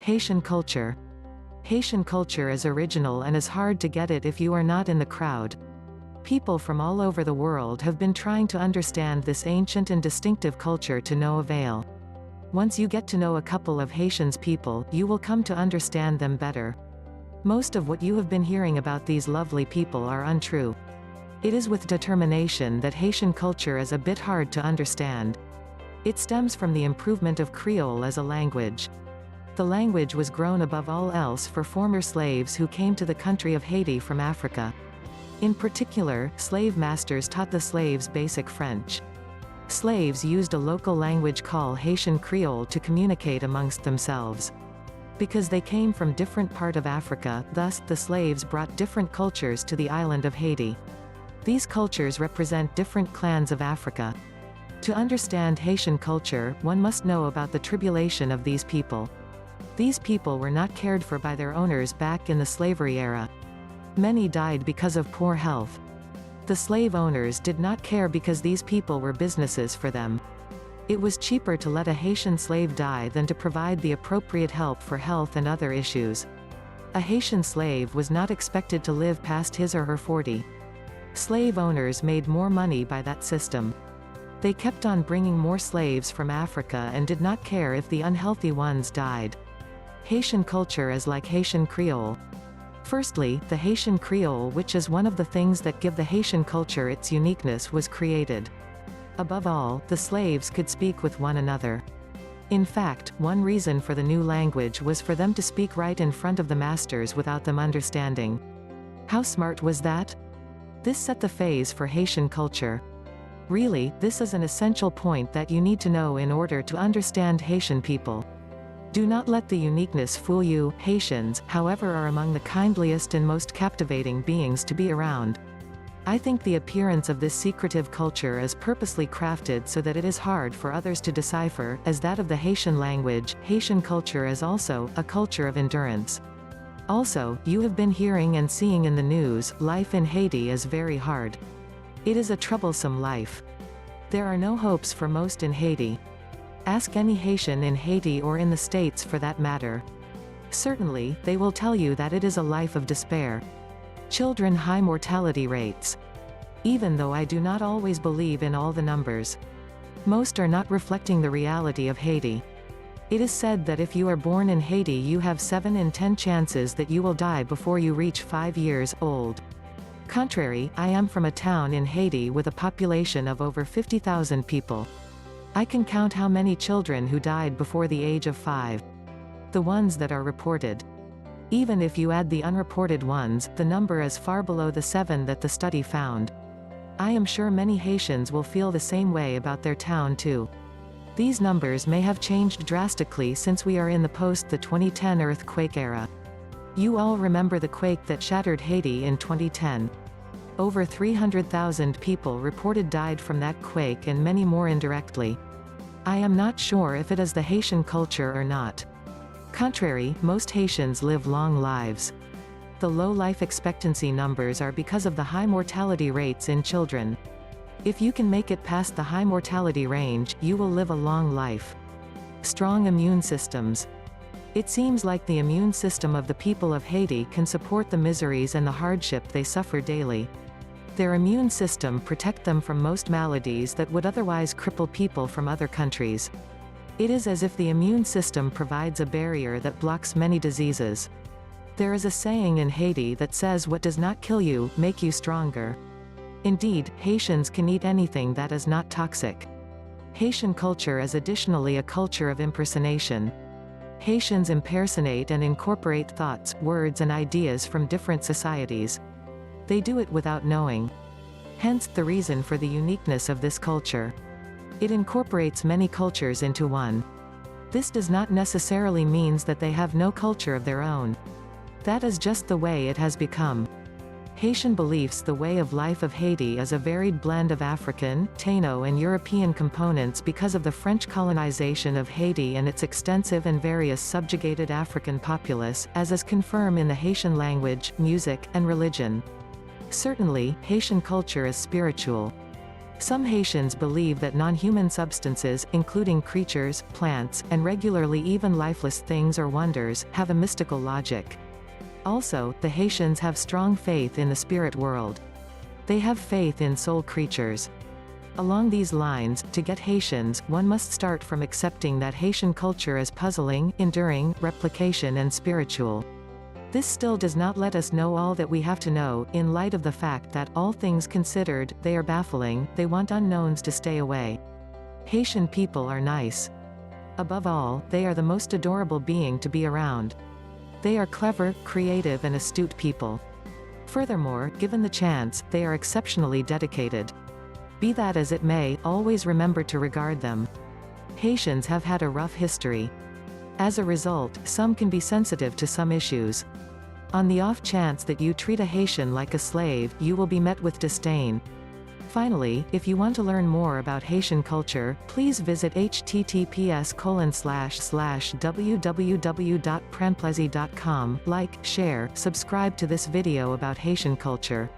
Haitian culture. Haitian culture is original and is hard to get it if you are not in the crowd. People from all over the world have been trying to understand this ancient and distinctive culture to no avail. Once you get to know a couple of Haitians people, you will come to understand them better. Most of what you have been hearing about these lovely people are untrue. It is with determination that Haitian culture is a bit hard to understand. It stems from the improvement of Creole as a language. The language was grown above all else for former slaves who came to the country of Haiti from Africa. In particular, slave masters taught the slaves basic French. Slaves used a local language called Haitian Creole to communicate amongst themselves. Because they came from different part of Africa, thus, the slaves brought different cultures to the island of Haiti. These cultures represent different clans of Africa. To understand Haitian culture, one must know about the tribulation of these people. These people were not cared for by their owners back in the slavery era. Many died because of poor health. The slave owners did not care because these people were businesses for them. It was cheaper to let a Haitian slave die than to provide the appropriate help for health and other issues. A Haitian slave was not expected to live past his or her 40. Slave owners made more money by that system. They kept on bringing more slaves from Africa and did not care if the unhealthy ones died. Haitian culture is like Haitian Creole. Firstly, the Haitian Creole, which is one of the things that give the Haitian culture its uniqueness, was created. Above all, the slaves could speak with one another. In fact, one reason for the new language was for them to speak right in front of the masters without them understanding. How smart was that? This set the phase for Haitian culture. Really, this is an essential point that you need to know in order to understand Haitian people. Do not let the uniqueness fool you. Haitians, however, are among the kindliest and most captivating beings to be around. I think the appearance of this secretive culture is purposely crafted so that it is hard for others to decipher. As that of the Haitian language, Haitian culture is also a culture of endurance. Also, you have been hearing and seeing in the news, life in Haiti is very hard. It is a troublesome life. There are no hopes for most in Haiti. Ask any Haitian in Haiti or in the States for that matter. Certainly, they will tell you that it is a life of despair. Children, high mortality rates. Even though I do not always believe in all the numbers. Most are not reflecting the reality of Haiti. It is said that if you are born in Haiti you have 7 in 10 chances that you will die before you reach 5 years old. Contrary, I am from a town in Haiti with a population of over 50,000 people. I can count how many children who died before the age of 5. The ones that are reported. Even if you add the unreported ones, the number is far below the 7 that the study found. I am sure many Haitians will feel the same way about their town too. These numbers may have changed drastically since we are in the post-2010 earthquake era. You all remember the quake that shattered Haiti in 2010. Over 300,000 people reported died from that quake and many more indirectly. I am not sure if it is the Haitian culture or not. Contrary, most Haitians live long lives. The low life expectancy numbers are because of the high mortality rates in children. If you can make it past the high mortality range, you will live a long life. Strong immune systems. It seems like the immune system of the people of Haiti can support the miseries and the hardship they suffer daily. Their immune system protect them from most maladies that would otherwise cripple people from other countries. It is as if the immune system provides a barrier that blocks many diseases. There is a saying in Haiti that says what does not kill you, make you stronger. Indeed, Haitians can eat anything that is not toxic. Haitian culture is additionally a culture of impersonation. Haitians impersonate and incorporate thoughts, words and ideas from different societies. They do it without knowing. Hence, the reason for the uniqueness of this culture. It incorporates many cultures into one. This does not necessarily means that they have no culture of their own. That is just the way it has become. Haitian beliefs. The way of life of Haiti is a varied blend of African, Taino and European components because of the French colonization of Haiti and its extensive and various subjugated African populace, as is confirmed in the Haitian language, music, and religion. Certainly, Haitian culture is spiritual. Some Haitians believe that non-human substances, including creatures, plants, and regularly even lifeless things or wonders, have a mystical logic. Also, the Haitians have strong faith in the spirit world. They have faith in soul creatures. Along these lines, to get Haitians, one must start from accepting that Haitian culture is puzzling, enduring, replication and spiritual. This still does not let us know all that we have to know, in light of the fact that, all things considered, they are baffling, they want unknowns to stay away. Haitian people are nice. Above all, they are the most adorable being to be around. They are clever, creative and astute people. Furthermore, given the chance, they are exceptionally dedicated. Be that as it may, always remember to regard them. Haitians have had a rough history. As a result, some can be sensitive to some issues. On the off chance that you treat a Haitian like a slave, you will be met with disdain. Finally, if you want to learn more about Haitian culture, please visit https://www.prenplaisy.com, like, share, subscribe to this video about Haitian culture.